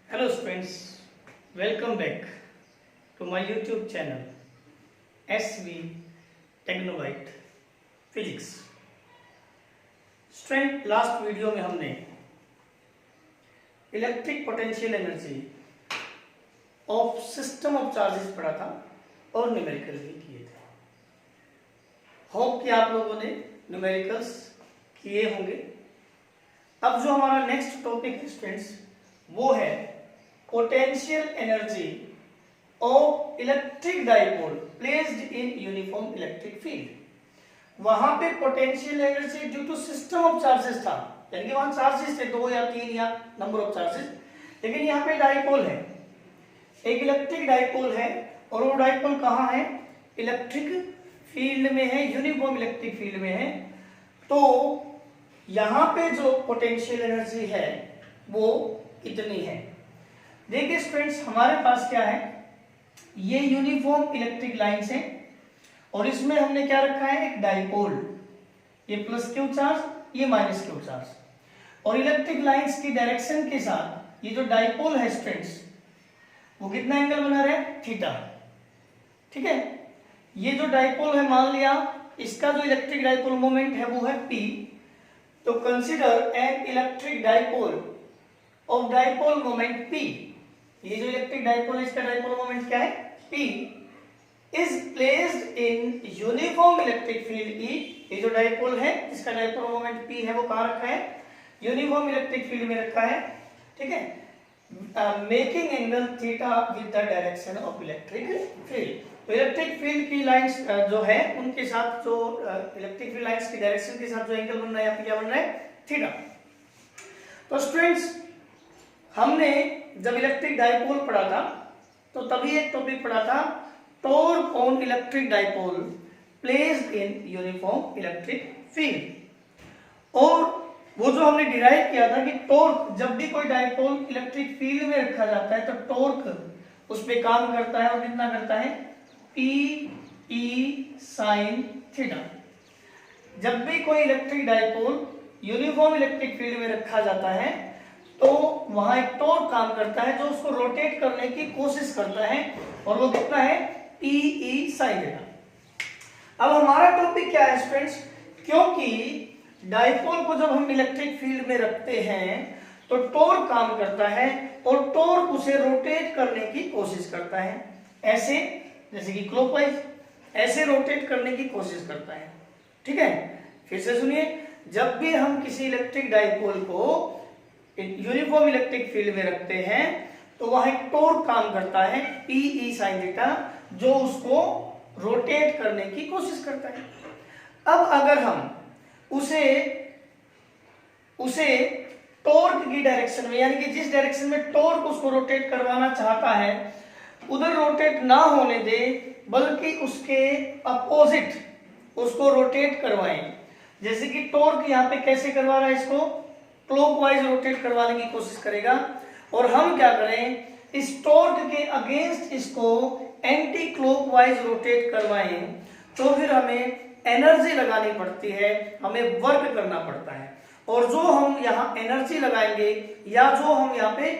Hello students, welcome back to my YouTube channel SV Technobyte Physics। Student last video में हमने electric potential energy of system of charges पढ़ा था और numerical भी किए थे। होप कि आप लोगों ने न्यूमेरिकल्स किए होंगे। अब जो हमारा नेक्स्ट टॉपिक है स्टूडेंट्स वो है potential energy of electric dipole placed in uniform electric field. वहां पे potential energy due to system of charges था, यानी कि वहां चार्जेस थे 2 या 3 या नंबर ऑफ चार्जेस, लेकिन यहाँ पे डाइपोल है, एक इलेक्ट्रिक डाइपोल है और वो डाइपोल कहाँ है? इलेक्ट्रिक फील्ड में है, यूनिफॉर्म इलेक्ट्रिक फील्ड में है। तो यहाँ पे जो पोटेंशियल एनर्जी है वो इतनी है। देखिए स्टूडेंट्स, हमारे पास क्या है, ये यूनिफॉर्म इलेक्ट्रिक लाइंस है और इसमें हमने क्या रखा है? एक डाइपोल, ये प्लस क्यू चार्ज, ये माइनस क्यू चार्ज, और इलेक्ट्रिक लाइंस की डायरेक्शन के साथ ये जो डाइपोल है स्टूडेंट्स वो कितना एंगल बना रहा है? थीटा। ठीक है, ये जो डाइपोल है, मान लिया इसका जो इलेक्ट्रिक डाइपोल मोमेंट है वो है P। तो consider N electric dipole of dipole moment P। ये जो इलेक्ट्रिक डाइपोल है इसका डाइपोल मोमेंट क्या है? P is placed in uniform electric field E। ये जो डाइपोल है इसका डाइपोल मोमेंट P है वो कहाँ रखा है? यूनिफॉर्म इलेक्ट्रिक फील्ड में रखा है। ठीक है, making angle theta with the direction of electric field. तो इलेक्ट्रिक फील्ड की लाइंस जो है उनके साथ जो इलेक्ट्रिक फील्ड लाइंस की डायरेक्शन के साथ जो एंगल बन रहा है यहाँ पे क्या बन रहा है? थीटा। तो स्टूडेंट्स, हमने जब इलेक्ट्रिक डाइपोल पढ़ा था तो तभी एक टॉपिक पढ़ा था torque on electric dipole placed in uniform electric field. और वो जो हमने डिराइव किया था कि टॉर्क, जब भी कोई डाइपोल इलेक्ट्रिक फील्ड में रखा जाता है तो टॉर्क उस पे काम करता है और कितना करता है? P E sin theta. जब भी कोई electric dipole uniform electric field में रखा जाता है तो वहां एक टॉर्क काम करता है जो उसको रोटेट करने की कोशिश करता है, और वो कितना है? P E sin theta. अब हमारा टॉपिक क्या है स्टूडेंट्स? क्योंकि डाइपोल को जब हम इलेक्ट्रिक फील्ड में रखते हैं तो टॉर्क काम करता है और टॉर्क उसे रोटेट करने की कोशिश करता है, ऐसे जैसे कि क्लॉकवाइज ऐसे रोटेट करने की कोशिश करता है। ठीक है, फिर से सुनिए, जब भी हम किसी इलेक्ट्रिक डाइपोल को यूनिफॉर्म इलेक्ट्रिक फील्ड में रखते हैं तो वहां एक टॉर्क काम करता है P E sin थीटा जो उसको रोटेट करने की कोशिश करता है। अब अगर हम उसे टॉर्क की डायरेक्शन में, यानी कि जिस डायरेक्शन में टॉर्क उसको रोटेट करवाना चाहता है उधर रोटेट ना होने दे, बल्कि उसके अपोजिट उसको रोटेट करवाएं। जैसे कि टॉर्क यहाँ पे कैसे करवा रहा है? इसको क्लॉकवाइज रोटेट करवाने की कोशिश करेगा, और हम क्या करें? इस टॉर्क के अगेंस्ट इसको एंटी क्लॉकवाइज रोटेट करवाएं तो फिर हमें एनर्जी लगानी पड़ती है, हमें वर्क करना पड़ता है, और जो हम यहाँ एनर्जी लगाएंगे या जो हम यहाँ पे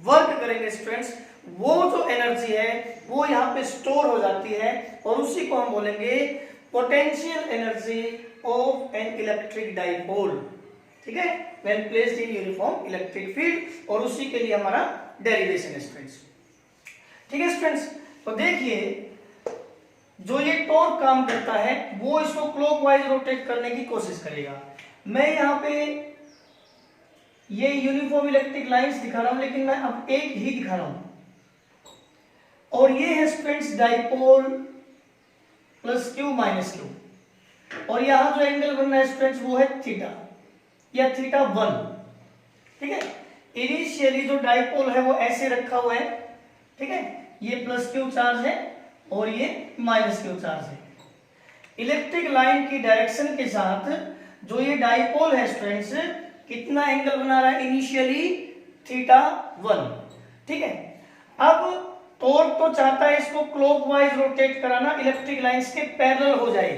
वर्क करेंगे स्टूडेंट्स, वो जो एनर्जी है वो यहाँ पे स्टोर हो जाती है और उसी को हम बोलेंगे potential energy of N electric dipole. ठीक है, when placed in uniform electric field, और उसी के लिए हमारा डेरिवेशन है स्टूडेंट्स। ठीक है स्टूडेंट्स, तो देखिए जो ये टॉर्क काम करता है वो इसको क्लॉकवाइज रोटेट करने की कोशिश करेगा। मैं यहाँ पे ये यूनिफॉर्म इलेक्ट्रिक लाइंस दिखा रहा हूं, लेकिन मैं अब एक ही दिखा रहा हूं, और ये है students dipole plus Q minus Q, और यहां जो एंगल बन रहा है स्टूडेंट्स वो है थीटा या थीटा 1। ठीक है, इनिशियली जो डाइपोल है वो ऐसे रखा हुआ है। ठीक है, ये प्लस Q चार्ज है और ये माइनस Q चार्ज है। इलेक्ट्रिक लाइन की डायरेक्शन के साथ जो ये डाइपोल है स्टूडेंट्स कितना एंगल बना रहा है? Initially theta 1। ठीक है, अब टॉर्क तो चाहता है इसको क्लॉकवाइज रोटेट कराना, इलेक्ट्रिक लाइंस के पैरेलल हो जाए,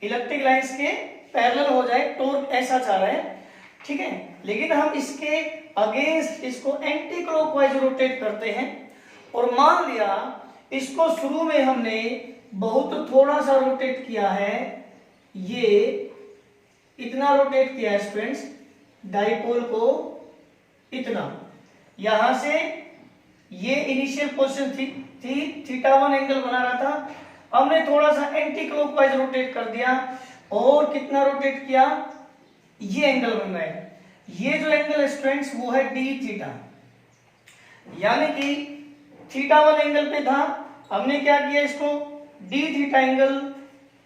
इलेक्ट्रिक लाइंस के पैरेलल हो जाए, टॉर्क ऐसा चाह रहा है। ठीक है, लेकिन हम इसके अगेंस्ट इसको एंटी क्लॉकवाइज रोटेट करते हैं, और मान लिया इसको शुरू में हमने बहुत थोड़ा सा रोटेट किया है, ये इतना रोटेट किया है स्टूडेंट्स, डाइपोल को इतना, यहां से ये इनिशियल पोजीशन थी θ1 एंगल बना रहा था, हमने थोड़ा सा एंटी क्लॉकवाइज रोटेट कर दिया, और कितना रोटेट किया, ये एंगल बन रहा है, ये जो एंगल है स्टूडेंट्स वो है डी थीटा, यानी कि θ1 एंगल पे था, हमने क्या किया, इसको D theta angle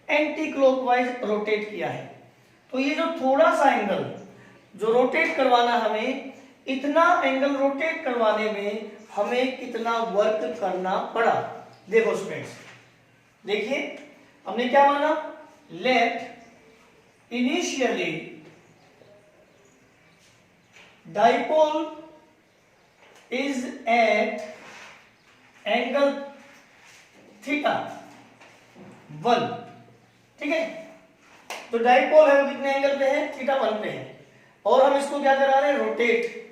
anti clockwise rotate किया है। तो ये जो थोड़ा सा एंगल जो रोटेट करवाना, हमें इतना एंगल रोटेट करवाने में हमें कितना वर्क करना पड़ा। देखो स्टूडेंट्स, देखिए हमने क्या माना, let initially dipole is at angle θ1, ठीक है, तो डाइपोल है वो कितने एंगल पे है, θ1 पे है, और हम इसको क्या करा रहे हैं, रोटेट,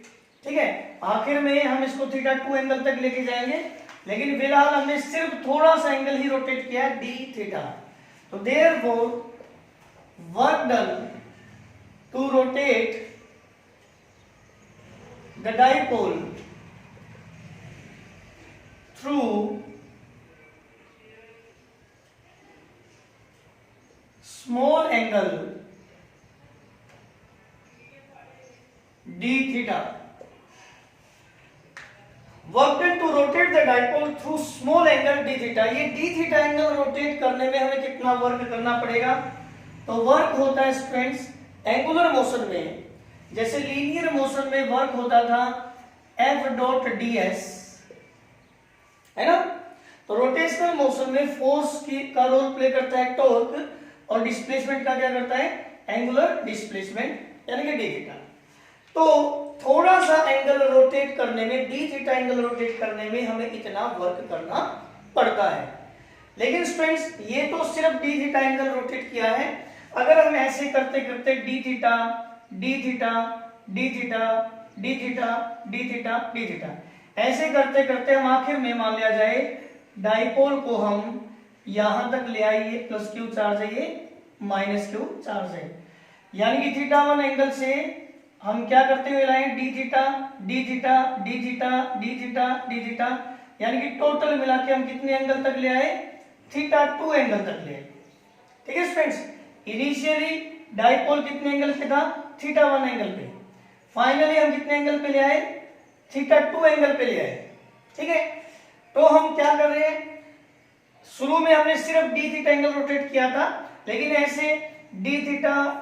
ठीक है, आखिर में हम इसको θ2 एंगल तक लेके जाएंगे, लेकिन फिलहाल हमने सिर्फ थोड़ा सा एंगल ही रोटेट किया डी थीटा। तो therefore work done to rotate the dipole through small angle d theta, work done to rotate the dipole through small angle d theta. ये डी थीटा एंगल रोटेट करने में हमें कितना work करना पड़ेगा, तो वर्क होता है स्टूडेंट्स एंगुलर मोशन में, जैसे लीनियर मोशन में वर्क होता था एफ डॉट डी एस, है ना, तो रोटेशनल मोशन में फोर्स की का रोल प्ले करता है टॉर्क, और डिस्प्लेसमेंट का क्या करता है, एंगुलर डिस्प्लेसमेंट, यानी कि डी थीटा। तो थोड़ा सा एंगल रोटेट करने में, डी थीटा एंगल रोटेट करने में हमें इतना वर्क करना पड़ता है। लेकिन स्टूडेंट्स ये तो सिर्फ डी थीटा एंगल रोटेट किया है, अगर हम ऐसे करते करते D theta D theta D theta D theta D theta D theta ऐसे करते करते हम आखिर में मान लिया जाए डाइपोल को हम यहां तक ले आइए, प्लस क्यू चार्ज है, ये माइनस क्यू चार्ज है, यानी कि θ1 एंगल से हम क्या करते हुए लाए, D theta D theta D theta D theta D theta, यानी कि टोटल मिला के हम कितने एंगल तक ले आए, θ2 एंगल तक ले आए। ठीक है स्टूडेंट्स, इनिशियली डाइपोल कितने एंगल पे था, θ1 एंगल पे, फाइनली हम कितने एंगल पे ले आए, θ2 एंगल पे ले आए। ठीक है, तो हम क्या कर रहे हैं, शुरू में हमने सिर्फ डी थीटा एंगल रोटेट किया था, लेकिन ऐसे डी थीटा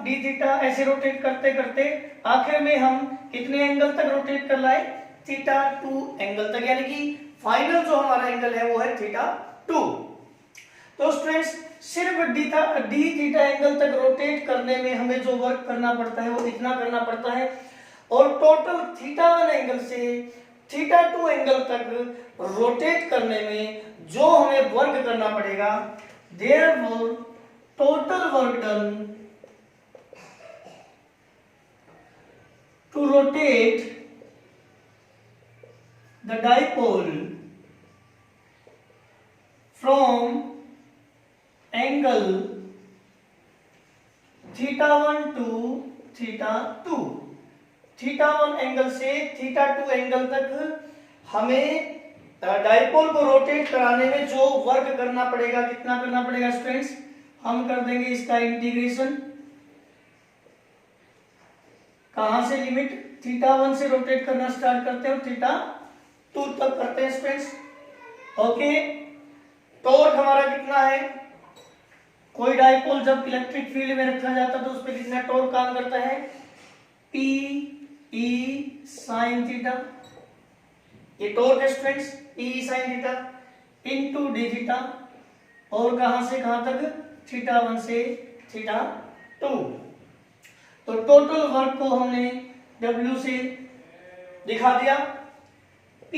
ऐसे रोटेट करते करते आखिर में हम कितने एंगल तक रोटेट कर लाए, θ2 एंगल तक, यानी कि फाइनल जो हमारा एंगल है वो है θ2। तो स्टूडेंट्स सिर्फ डी थीटा एंगल तक रोटेट करने में हमें जो वर्क करना पड़ता है वो इतना करना पड़ता है, और टोटल θ1 एंगल से θ2 एंगल तक रोटेट करने में जो हमें वर्क करना पड़ेगा, therefore total work done to rotate the dipole from angle θ1 to θ2, θ1 angle से θ2 एंगल तक हमें डाइपोल को रोटेट कराने में जो वर्क करना पड़ेगा, कितना करना पड़ेगा स्टूडेंट्स, हम कर देंगे इसका इंटीग्रेशन, कहां से लिमिट θ1 से रोटेट करना स्टार्ट करते हैं और θ2 तक करते हैं स्टूडेंट्स। ओके, टॉर्क हमारा कितना है, कोई डाइपोल जब इलेक्ट्रिक फील्ड में रखा जाता है तो उस पर कितना टॉर्क काम करता है, P E sin थीटा, ये टॉर्क है students, P E sin theta into D theta, और कहां से कहां तक, θ1 से θ2। तो टोटल वर्क को हमने W से दिखा दिया। P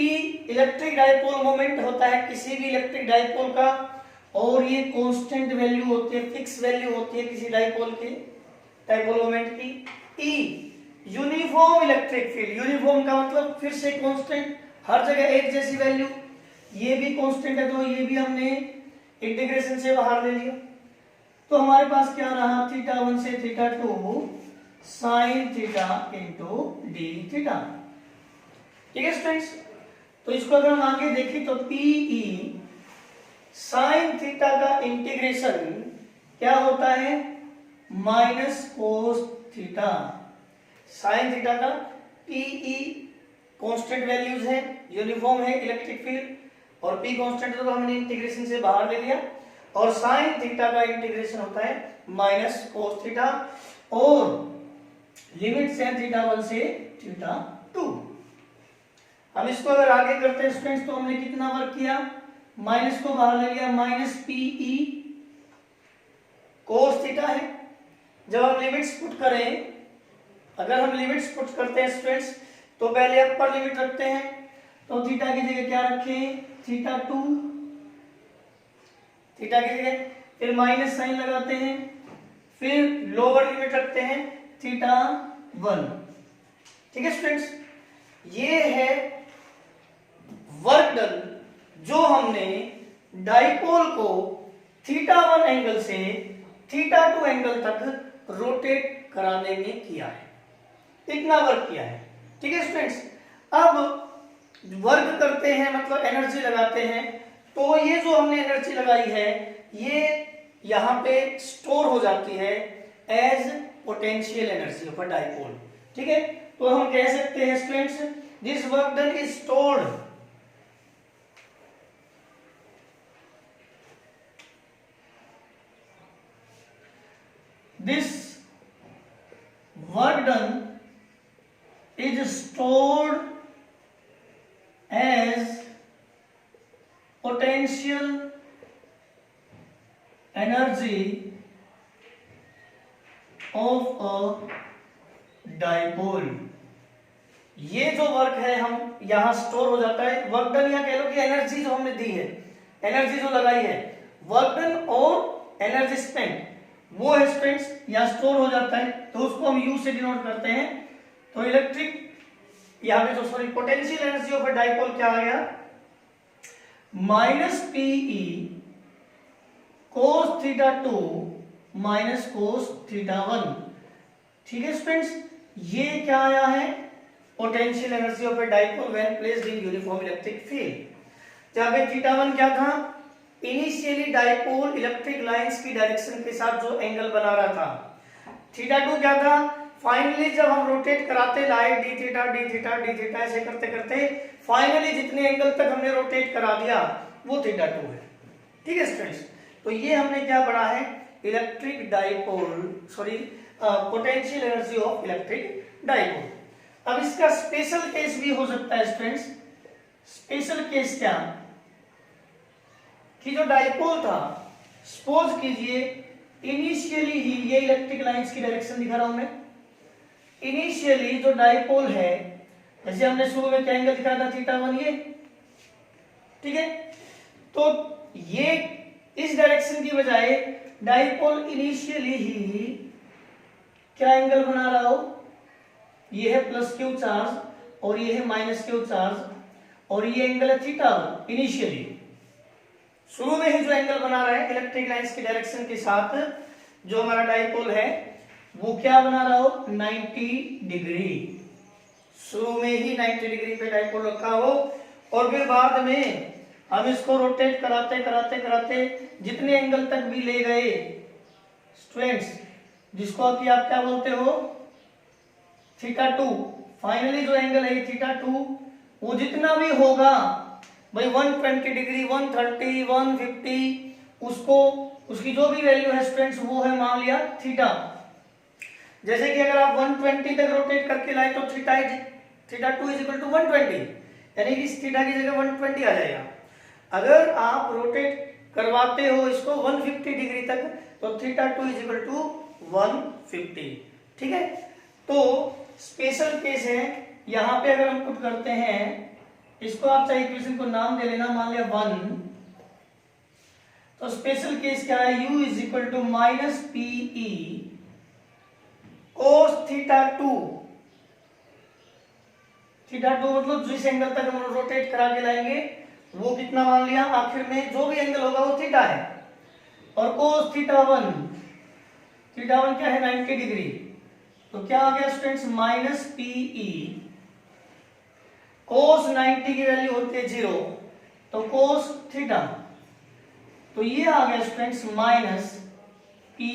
इलेक्ट्रिक डाइपोल मोमेंट होता है किसी भी इलेक्ट्रिक डाइपोल का, और ये कांस्टेंट वैल्यू होती है, फिक्स वैल्यू होती है किसी डाइपोल के डाइपोल मोमेंट की। E uniform electric field, uniform का मतलब फिर से कांस्टेंट, हर जगह एक जैसी वैल्यू, ये भी कांस्टेंट है तो ये भी हमने इंटीग्रेशन से बाहर ले लिया। तो हमारे पास क्या रहा, थीटा 1 से theta 2 sine theta into D theta. ठीक है स्टूडेंट्स, तो इसको अगर हम आगे देखें तो पीई साइन थीटा का इंटीग्रेशन क्या होता है, minus cos theta. Sine theta का पीई कांस्टेंट वैल्यूज है, यूनिफॉर्म है इलेक्ट्रिक फील्ड, और पी कांस्टेंट तो हमने इंटीग्रेशन से बाहर ले लिया, और साइन थीटा का इंटीग्रेशन होता है माइनस कोस थीटा, और लिमिट है थीटा 1 से थीटा 2। हम इसको अगर आगे करते हैं स्टूडेंट्स, तो हमने कितना वर्क किया, माइनस को बाहर ले लिया, माइनस पीई कोस थीटा है। जब हम लिमिट्स पुट करें, अगर हम लिमिट्स पुट करते हैं स्टूडेंट्स, तो पहले अपर लिमिट रखते हैं, तो थीटा की जगह क्या रखें, थीटा 2 थीटा की जगह, फिर माइनस साइन लगाते हैं, फिर लोअर लिमिट रखते हैं थीटा 1। ठीक है स्टूडेंट्स, ये है वर्क डन जो हमने डाइपोल को थीटा 1 एंगल से थीटा 2 एंगल तक रोटेट कराने में किया है, इतना वर्क किया है। ठीक है स्टूडेंट्स, अब वर्क करते हैं मतलब एनर्जी लगाते हैं, तो ये जो हमने एनर्जी लगाई है ये यहां पे स्टोर हो जाती है as potential energy of a dipole. ठीक है, तो हम कह सकते हैं students, this work done is stored this work done is stored as potential energy of a dipole। ये जो वर्क है हम यहां स्टोर हो जाता है, वर्क डन या कह लो कि एनर्जी जो हमने दी है, एनर्जी जो लगाई है, वर्क डन और एनर्जी स्पेंड, वो है स्टूडेंट्स यहां स्टोर हो जाता है, तो उसको हम यू से डिनोट करते हैं। तो इलेक्ट्रिक यहां पे जो sorry potential energy of a dipole क्या आ गया, minus p E cos theta 2 minus cos theta 1। ठीक है स्टूडेंट्स, ये क्या आया है, potential energy of a dipole when placed in uniform electric field. जहां पे थीटा 1 क्या था, इनिशियली डाइपोल इलेक्ट्रिक लाइंस की डायरेक्शन के साथ जो एंगल बना रहा था। थीटा 2 क्या था, फाइनली जब हम रोटेट कराते लाए डी थीटा ऐसे करते करते फाइनली जितने एंगल तक हमने रोटेट करा दिया वो थीटा 2 है। ठीक है स्टूडेंट्स, तो ये हमने क्या पढ़ा है, electric dipole sorry potential energy of electric dipole. अब इसका स्पेशल केस भी हो सकता है स्टूडेंट्स। स्पेशल केस क्या, कि जो डाइपोल था, सपोज कीजिए इनिशियली ही, ये इलेक्ट्रिक लाइंस की डायरेक्शन दिखा रहा हूं मैं, इनिशियली जो डाइपोल है, जैसे हमने शुरू में क्या एंगल दिखाया था थीटा 1 ये, ठीक है, तो ये इस डायरेक्शन की बजाय डाइपोल इनिशियली ही क्या एंगल बना रहा हो, ये है प्लस क्यू चार्ज और ये है माइनस क्यू चार्ज, और ये एंगल है थीटा 1। इनिशियली शुरू में ही जो एंगल बना रहा है इलेक्ट्रिक लाइंस की डायरेक्शन के साथ, जो हमारा डाइपोल है वो क्या बना रहा हो, 90 डिग्री। शुरू में ही 90 डिग्री पे डाइपोल रखा हो, और फिर बाद में हम इसको रोटेट कराते कराते कराते जितने एंगल तक भी ले गए स्टूडेंट्स, जिसको कि आप क्या बोलते हो, थीटा 2, फाइनली जो एंगल है थीटा 2, वो जितना भी होगा भाई 120 डिग्री 130 150, उसको उसकी जो भी वैल्यू है स्टूडेंट्स वो है मान लिया थीटा। जैसे कि अगर आप 120 तक रोटेट करके लाए तो थीटा 2 इज इक्वल टू 120, यानी कि इस थीटा की जगह 120 आ जाएगा। अगर आप रोटेट करवाते हो इसको 150 डिग्री तक तो थीटा 2 इज इक्वल टू 150। ठीक है, तो स्पेशल केस है, यहां पे अगर हम पुट करते हैं इसको, आप चाहे इक्वेशन को नाम दे लेना, मान लिया 1, तो स्पेशल केस क्या है, u is equal to minus p E cos theta 2 theta 2 मतलब जिस एंगल तक हम रोटेट करा के लाएंगे वो कितना मान लिया, आखिर में जो भी एंगल होगा वो थीटा है। और कोस थीटा 1 क्या है 90 डिग्री, तो क्या आ गया स्टूडेंट्स माइनस पीई। कोस 90 की वैल्यू होती है 0, तो कोस थीटा, तो ये आ गया students minus p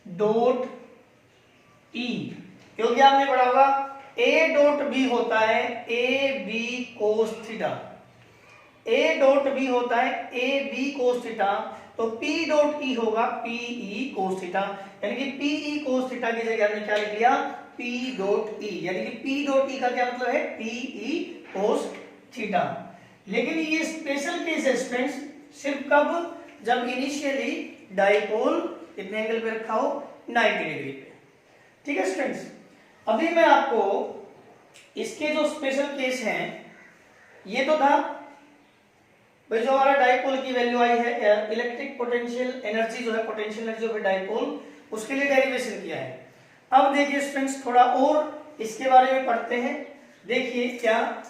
dot E, क्योंकि आपने पढ़ा होगा ए डॉट बी होता है A B cos theta, A dot B होता है ए बी कोस थीटा, तो पी डॉट ई होगा पी ई कोस थीटा, यानी कि पी ई कोस थीटा की जगह हमने क्या लिख लिया पी डॉट ई, यानी कि पी डॉट ई का क्या मतलब है पी ई कोस थीटा। लेकिन ये स्पेशल केस है स्टूडेंट्स, सिर्फ कब, जब इनिशियली डाइपोल कितने एंगल पे रखा हो 90 डिग्री पे। ठीक है स्टूडेंट्स, अभी मैं आपको इसके जो स्पेशल केस हैं, ये तो था भाई जो हमारा डाइपोल की वैल्यू आई है इलेक्ट्रिक पोटेंशियल एनर्जी जो है पोटेंशियल एनर्जी ऑफ डाइपोल, उसके लिए डेरिवेशन किया है। अब देखिए स्टूडेंट्स थोड़ा और इसके बारे में पढ़ते हैं। देखिए क्या,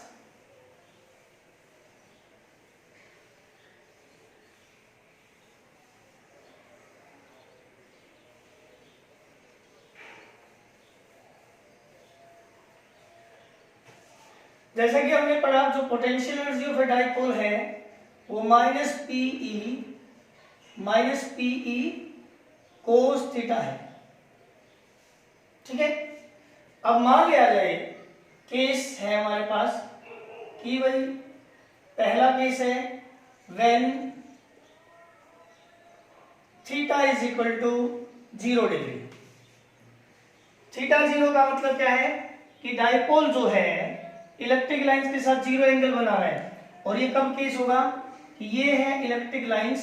जैसा कि हमने पढ़ा जो potential energy of a dipole है वो माइनस पीई कोस थीटा है। ठीक है, अब मान लिया जाए केस है हमारे पास कि भाई पहला केस है when theta is equal to 0 degree. Theta 0 का मतलब क्या है कि डाइपोल जो है इलेक्ट्रिक लाइंस के साथ 0 एंगल बना रहा है, और ये कब केस होगा कि ये है इलेक्ट्रिक लाइंस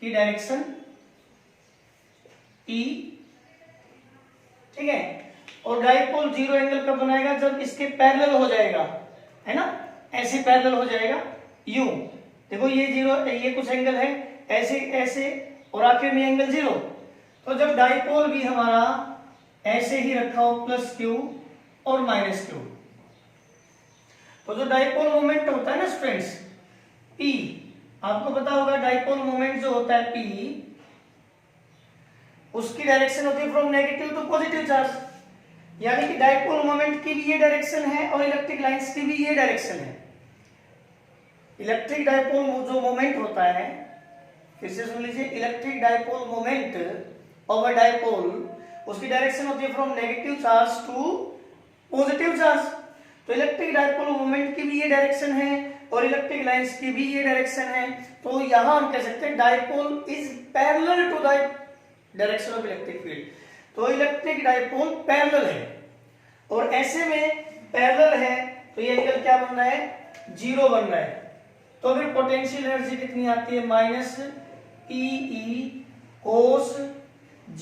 की डायरेक्शन E, ठीक है, और डाइपोल 0 एंगल कब बनाएगा जब इसके पैरेलल हो जाएगा, है ना, ऐसे पैरेलल हो जाएगा U। देखो ये 0, ये कुछ एंगल है ऐसे ऐसे और आखिर में एंगल 0, तो जब डाइपोल भी हमारा ऐसे ही रखा हो प्लस Q और माइनस Q, तो जो डाइपोल मोमेंट होता है ना स्टूडेंट्स P, आपको पता होगा डाइपोल मोमेंट जो होता है P, उसकी डायरेक्शन होती है from negative to positive charge, यानी कि डाइपोल मोमेंट की भी ये डायरेक्शन है और इलेक्ट्रिक लाइंस की भी ये डायरेक्शन है। इलेक्ट्रिक डाइपोल जो मोमेंट होता है, फिर से सुन लीजिए, electric dipole moment of a dipole, उसकी डायरेक्शन होती है from negative charge to positive charge. तो इलेक्ट्रिक डाइपोल मोमेंट की भी ये डायरेक्शन है और इलेक्ट्रिक लाइंस की भी ये डायरेक्शन है, तो यहां हम कह सकते हैं dipole is parallel to the direction of electric field. तो इलेक्ट्रिक डाइपोल पैरेलल है, और ऐसे में पैरेलल है तो ये एंगल क्या बन रहा है 0 बन रहा है, तो फिर पोटेंशियल एनर्जी कितनी आती है माइनस पीई कोस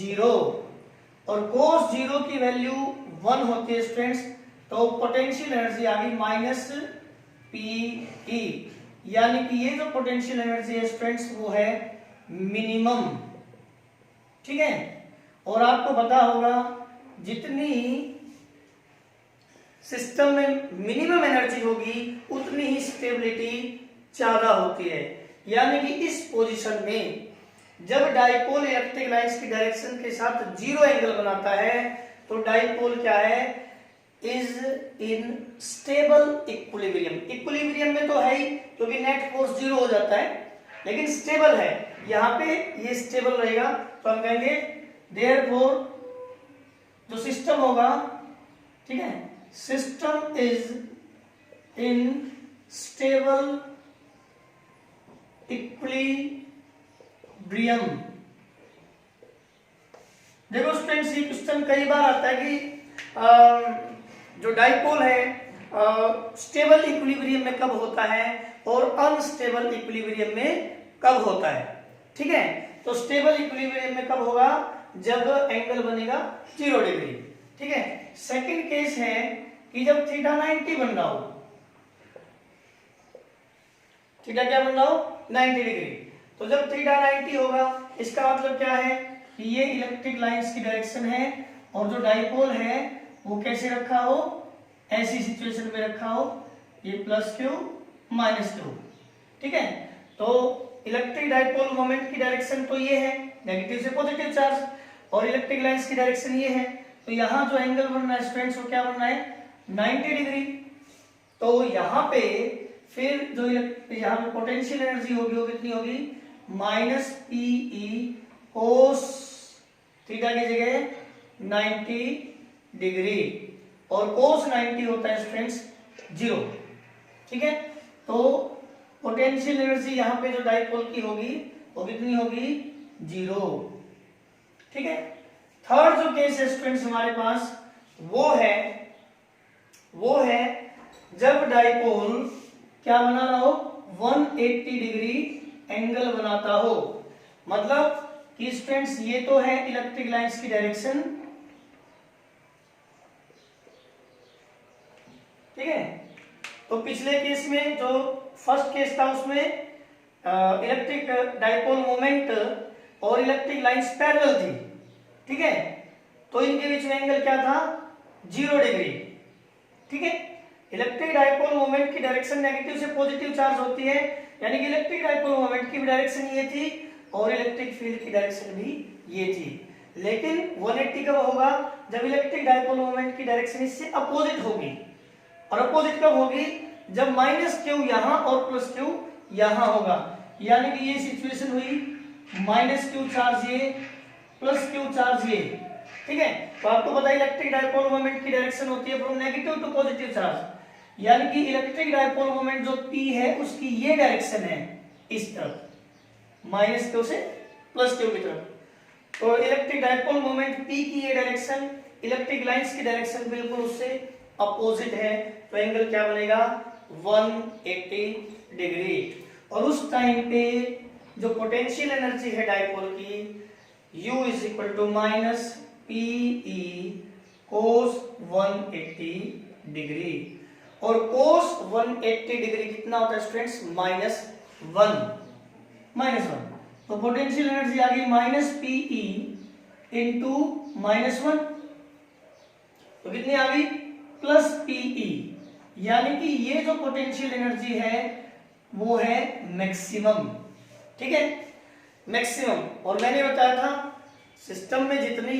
0, और कोस 0 की वैल्यू 1 होती है स्टूडेंट्स, तो पोटेंशियल एनर्जी आ गई माइनस पीई, यानी कि ये जो पोटेंशियल एनर्जी है स्टूडेंट्स वो है मिनिमम। ठीक है, और आपको पता होगा जितनी सिस्टम में मिनिमम एनर्जी होगी उतनी ही स्टेबिलिटी ज्यादा होती है, यानी कि इस पोजीशन में जब डाइपोल इलेक्ट्रिक लाइंस की डायरेक्शन के साथ 0 एंगल बनाता है तो डाइपोल क्या है is in stable equilibrium. Equilibrium में तो है ही क्योंकि नेट फोर्स 0 हो जाता है, लेकिन स्टेबल है, यहां पे ये स्टेबल रहेगा, तो हम कहेंगे देयरफॉर जो सिस्टम होगा, ठीक है, system is in stable equilibrium. देखो स्टूडेंट्स ये क्वेश्चन कई बार आता है कि जो डाइपोल है स्टेबल इक्विलिब्रियम में कब होता है और अनस्टेबल इक्विलिब्रियम में कब होता है। ठीक है, तो स्टेबल इक्विलिब्रियम में कब होगा जब एंगल बनेगा 0 डिग्री। ठीक है, सेकंड केस है कि जब थीटा 90 बन रहा हो, थीटा क्या बन रहा हो 90 डिग्री, तो जब थीटा 90 होगा इसका मतलब क्या है कि ये इलेक्ट्रिक लाइंस की डायरेक्शन है और जो डाइपोल है वो कैसे रखा हो ऐसी सिचुएशन में रखा हो, ये प्लस क्यू माइनस क्यू, ठीक है। तो इलेक्ट्रिक डाइपोल मोमेंट की डायरेक्शन तो ये है नेगेटिव से पॉजिटिव चार्ज, और इलेक्ट्रिक लाइंस की डायरेक्शन ये है। तो यहाँ जो एंगल बनना है स्टूडेंट्स वो क्या बनना है 90 डिग्री। तो यहाँ पे फिर जो यहाँ पे पोटेंशियल एनर्जी होगी वो कितनी होगी माइनस पीई कोस थीटा की जगह 90 डिग्री, और कोस 90 होता है स्टूडेंट्स 0, ठीक है। तो पोटेंशियल एनर्जी यहाँ पे जो डाइपोल की होगी वो कितनी होगी 0, ठीक है। थर्ड जो केस है स्टूडेंट्स हमारे पास वो है जब डाइपोल क्या बना रहा हो 180 डिग्री एंगल बनाता हो। मतलब कि स्टूडेंट्स ये तो है इलेक्ट्रिक लाइंस की डायरेक्शन, ठीक है। तो पिछले केस में जो फर्स्ट केस था उसमें इलेक्ट्रिक डाइपोल मोमेंट और इलेक्ट्रिक लाइंस पैरेलल थी, ठीक है। तो इनके बीच में एंगल क्या था 0 डिग्री, ठीक है। इलेक्ट्रिक डाइपोल मोमेंट की डायरेक्शन नेगेटिव से पॉजिटिव चार्ज होती है, यानी कि इलेक्ट्रिक डाइपोल मोमेंट की डायरेक्शन ये थी और इलेक्ट्रिक फील्ड की डायरेक्शन भी ये थी। लेकिन 180 कब होगा जब इलेक्ट्रिक डाइपोल मोमेंट की डायरेक्शन इससे अपोजिट होगी, और अपोजिट कब होगी जब माइनस क्यू यहाँ और प्लस क्यू यहाँ होगा। यानी कि ये सिचुएशन हुई माइनस क्यू चार्ज ये प्लस क्यू चार्ज ये, ठीक है। तो आपको पता है इलेक्ट्रिक डाइपोल मोमेंट की डायरेक्शन होती है from negative to positive charge, यानी कि इलेक्ट्रिक डाइपोल मोमेंट जो P है उसकी ये डायरेक्शन है इस तरफ माइनस क्यू से प्लस क्यू की तरफ। तो इलेक्ट्रिक डाइपोल मोमेंट P की ये डायरेक्शन इलेक्ट्रिक लाइंस की डायरेक्शन बिल्कुल उससे अपोजिट है, तो एंगल क्या बनेगा 180 डिग्री। और उस टाइम पे जो पोटेंशियल एनर्जी है डाइपोल की U is equal to minus p E cos 180 degree, और कोस 180 डिग्री कितना होता है स्टूडेंट्स -1। तो पोटेंशियल एनर्जी आ गई माइनस पीई इंटू -1, तो कितनी आ गई प्लस पीई, यानी कि ये जो पोटेंशियल एनर्जी है वो है मैक्सिमम, ठीक है, मैक्सिमम। और मैंने बताया था सिस्टम में जितनी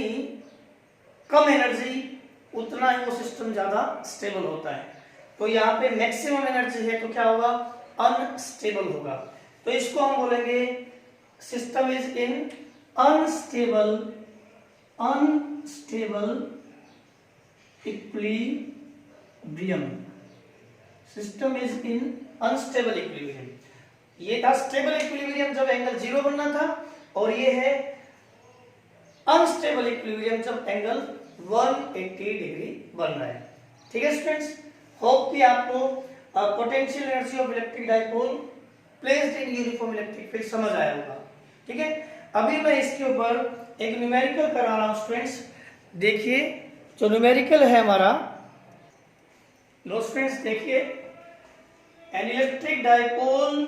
कम एनर्जी उतना ही वो सिस्टम ज्यादा स्टेबल होता है। तो यहाँ पे मैक्सिमम एनर्जी है तो क्या होगा अनस्टेबल होगा। तो इसको हम बोलेंगे system is in unstable equilibrium. System is in unstable equilibrium. ये था स्टेबल इक्विलिब्रियम जब एंगल 0 बनना था, और ये है अनस्टेबल इक्विलिब्रियम जब एंगल 180 डिग्री बन रहा है, ठीक है स्टूडेंट्स। होप कि आपको potential energy of electric dipole placed in uniform electric field समझ आया होगा, ठीक है। अभी मैं इसके ऊपर एक न्यूमेरिकल करा रहा हूं स्टूडेंट्स। देखिए जो न्यूमेरिकल है हमारा, लो स्टूडेंट्स देखिए, an electric dipole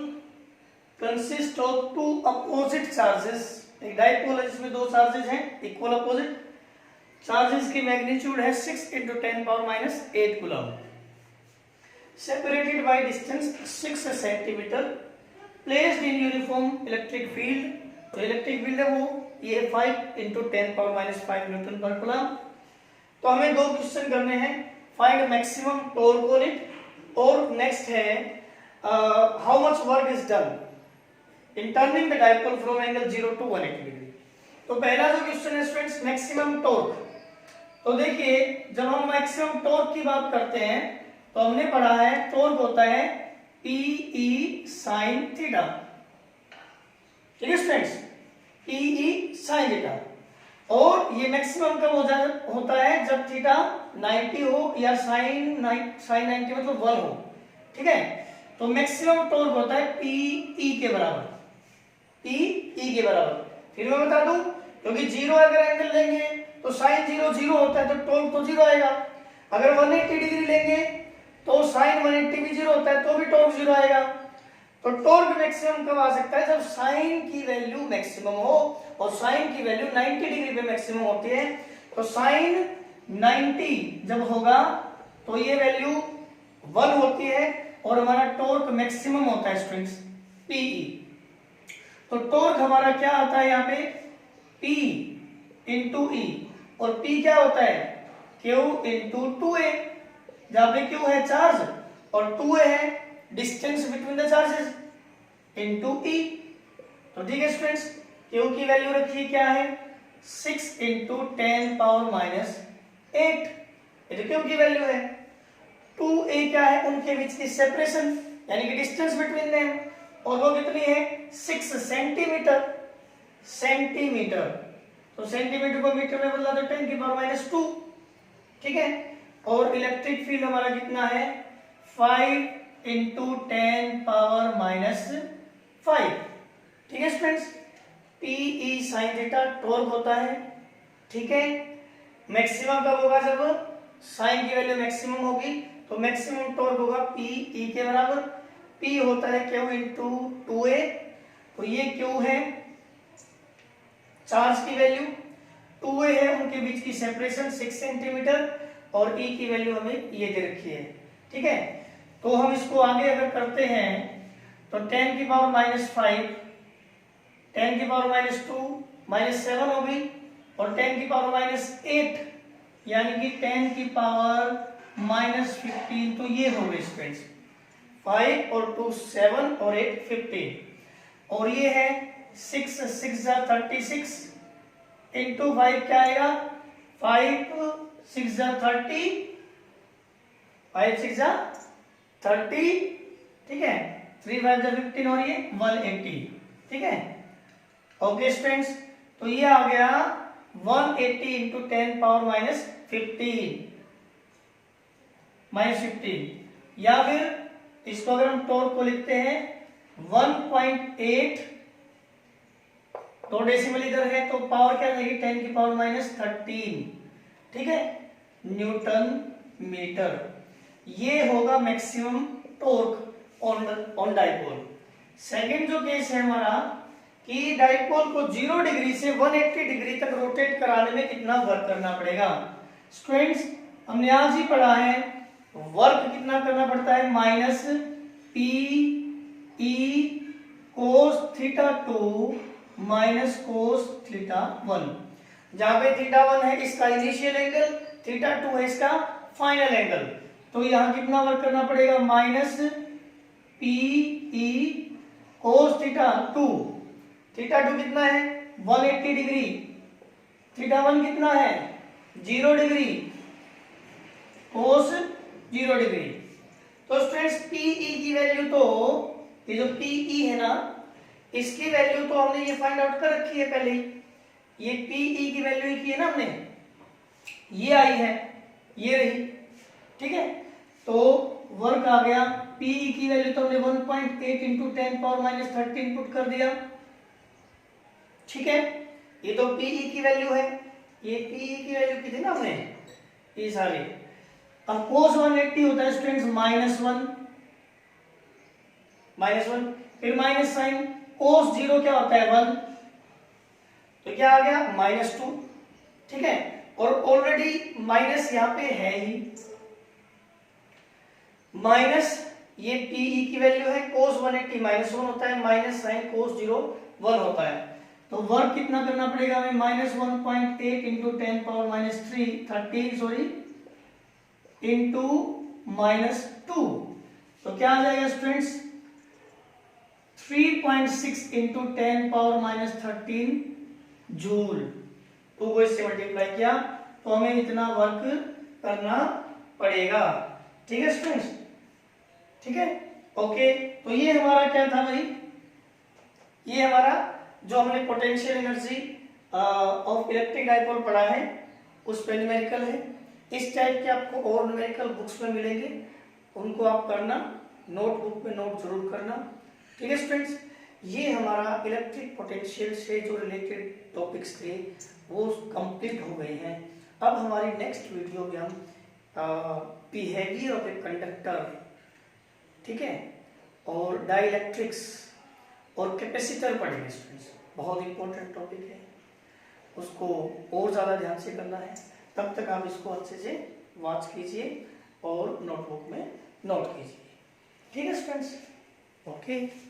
consist of two opposite charges. एक डाइपोल है जिसमें दो चार्जेस हैं इक्वल अपोजिट, चार्जेस की मैग्नीट्यूड है 6 × 10⁻⁸ coulomb, separated by distance 6 centimetre, placed in uniform electric field. तो इलेक्ट्रिक फील्ड है वो ये 5 × 10⁻⁵ न्यूटन पर कूलम। तो हमें दो क्वेश्चन करने हैं, find maximum torque on it, और नेक्स्ट है how much work is done in turning the dipole from angle 0 to 180 degree. तो पहला जो क्वेश्चन है स्टूडेंट्स मैक्सिमम टॉर्क। तो देखिए जब हम मैक्सिमम टॉर्क की बात करते हैं तो हमने पढ़ा है टॉर्क होता है Pe sin थीटा, ठीक है स्टूडेंट्स, Pe sin थीटा। और ये मैक्सिमम कब होता है जब थीटा 90 हो या sin 90 मतलब 1 हो, ठीक है। तो मैक्सिमम टॉर्क होता है Pe के बराबर, Pe के बराबर। फिर मैं बता दूं क्योंकि 0 अगर एंगल लेंगे तो sin 0 0 होता है तो टॉर्क तो 0 आएगा। अगर 180 डिग्री लेंगे तो sin 180 भी 0 होता है तो भी टॉर्क 0 आएगा। तो टॉर्क मैक्सिमम कब आ सकता है जब sin की वैल्यू मैक्सिमम हो, और sin की वैल्यू 90 डिग्री पे मैक्सिमम होती है। तो sin 90 जब होगा तो ये वैल्यू 1 होती है और हमारा टॉर्क मैक्सिमम होता है स्टूडेंट्स पीई। तो टॉर्क हमारा क्या आता है यहाँ पे P इंटू ई, और P क्या होता है Q इंटू 2a, जहां पे Q है चार्ज और 2a है distance between the charges into E। तो ठीक है स्टूडेंट्स, Q की वैल्यू रखिए क्या है 6 इंटू 10 पावर माइनस 8, ये तो Q की वैल्यू है। 2a क्या है उनके बीच की सेपरेशन यानी कि डिस्टेंस बिटवीन देम, और वो कितनी है 6 सेंटीमीटर। तो सेंटीमीटर को मीटर में बदला तो 10 की पावर माइनस 2, ठीक है। और इलेक्ट्रिक फील्ड हमारा कितना है 5 इंटू 10 पावर माइनस 5, ठीक है students. P E sine theta torque होता है, ठीक है। मैक्सिमम कब होगा जब साइन की वैल्यू मैक्सिमम होगी, तो मैक्सिमम टॉर्क होगा पीई के बराबर। पी होता है क्यू इंटू 2a, तो ये क्यू है चार्ज की वैल्यू, 2a है उनके बीच की सेपरेशन 6 सेंटीमीटर, और E की वैल्यू हमें ये दे रखी है, ठीक है। तो हम इसको आगे अगर करते हैं तो 10 की पावर माइनस 5, 10 की पावर माइनस 2 माइनस 7 हो गई, और 10 की पावर माइनस 8 यानी कि 10 की पावर माइनस 15, तो ये हो गई स्टूडेंट्स 5 और 2 7 और 8 15, और ये है 6 6 36 इंटू 5 क्या आएगा 5 6 30, 5 6 30, ठीक है। 3 5 15 और ये 180, ठीक है। ओके स्टूडेंट्स, तो ये आ गया 180 इंटू 10 पावर माइनस 15, या फिर इसको अगर हम टॉर्क को लिखते हैं 1.8, तो डेसिमल इधर है तो पावर क्या रहेगी 10 की पावर माइनस 13, ठीक है, न्यूटन मीटर। ये होगा maximum torque on dipole. Second जो केस है हमारा कि डाइपोल को 0 डिग्री से 180 डिग्री तक रोटेट कराने में कितना वर्क करना पड़ेगा। स्टूडेंट्स हमने आज ही पढ़ा है वर्क कितना करना पड़ता है माइनस पी ई कोस थीटा 2 माइनस कोस थीटा 1, जहां पे थीटा 1 है इसका इनिशियल एंगल, थीटा 2 है इसका फाइनल एंगल। तो यहां कितना वर्क करना पड़ेगा माइनस पी ई कोस थीटा 2, थीटा 2 कितना है 180 डिग्री, थीटा 1 कितना है 0 डिग्री, कोस 0 डिग्री। तो स्टूडेंट्स पीई की वैल्यू, तो ये जो पीई है ना इसकी वैल्यू तो हमने ये फाइंड आउट कर रखी है पहले ही, ये पीई की वैल्यू की है ना हमने, ये आई है, ये रही, ठीक है। तो वर्क आ गया पीई की वैल्यू तो हमने 1.8 इंटू 10 पावर माइनस 13 पुट कर दिया, ठीक है। ये तो पीई की वैल्यू है, ये पीई की वैल्यू की थी ना हमने ये सारी। अब कोस 180 होता है स्टूडेंट्स माइनस वन, फिर माइनस साइन कोस 0 क्या होता है 1, तो क्या आ गया -2, ठीक है। और ऑलरेडी माइनस यहाँ पे है ही, माइनस ये पीई की वैल्यू है कोस 180 -1 होता है, माइनस साइन कोस 0 1 होता है। तो वर्क कितना करना पड़ेगा हमें -1.8 into 10 power minus 13 sorry into -2, तो क्या आ जाएगा students 3.6 into 10 power minus 13 joule. 2 को इससे मल्टीप्लाई किया तो हमें इतना वर्क करना पड़ेगा, ठीक है स्टूडेंट्स, ठीक है। ओके, तो ये हमारा क्या था भाई, ये हमारा जो हमने potential energy of electric dipole पढ़ा है उस पे न्यूमेरिकल है। इस टाइप के आपको और न्यूमेरिकल बुक्स में मिलेंगे, उनको आप करना, नोटबुक में नोट जरूर करना, ठीक है स्टूडेंट्स। ये हमारा इलेक्ट्रिक पोटेंशियल से जो रिलेटेड टॉपिक्स थे वो कंप्लीट हो गए हैं। अब हमारी नेक्स्ट वीडियो में हम बिहेवियर ऑफ ए कंडक्टर, ठीक है, और डाइलेक्ट्रिक्स और कैपेसिटर पढ़ेंगे स्टूडेंट्स। बहुत इंपॉर्टेंट टॉपिक है, उसको और ज़्यादा ध्यान से करना है। तब तक आप इसको अच्छे से वॉच कीजिए और नोटबुक में नोट कीजिए। ठीक है स्टूडेंट्स, ओके।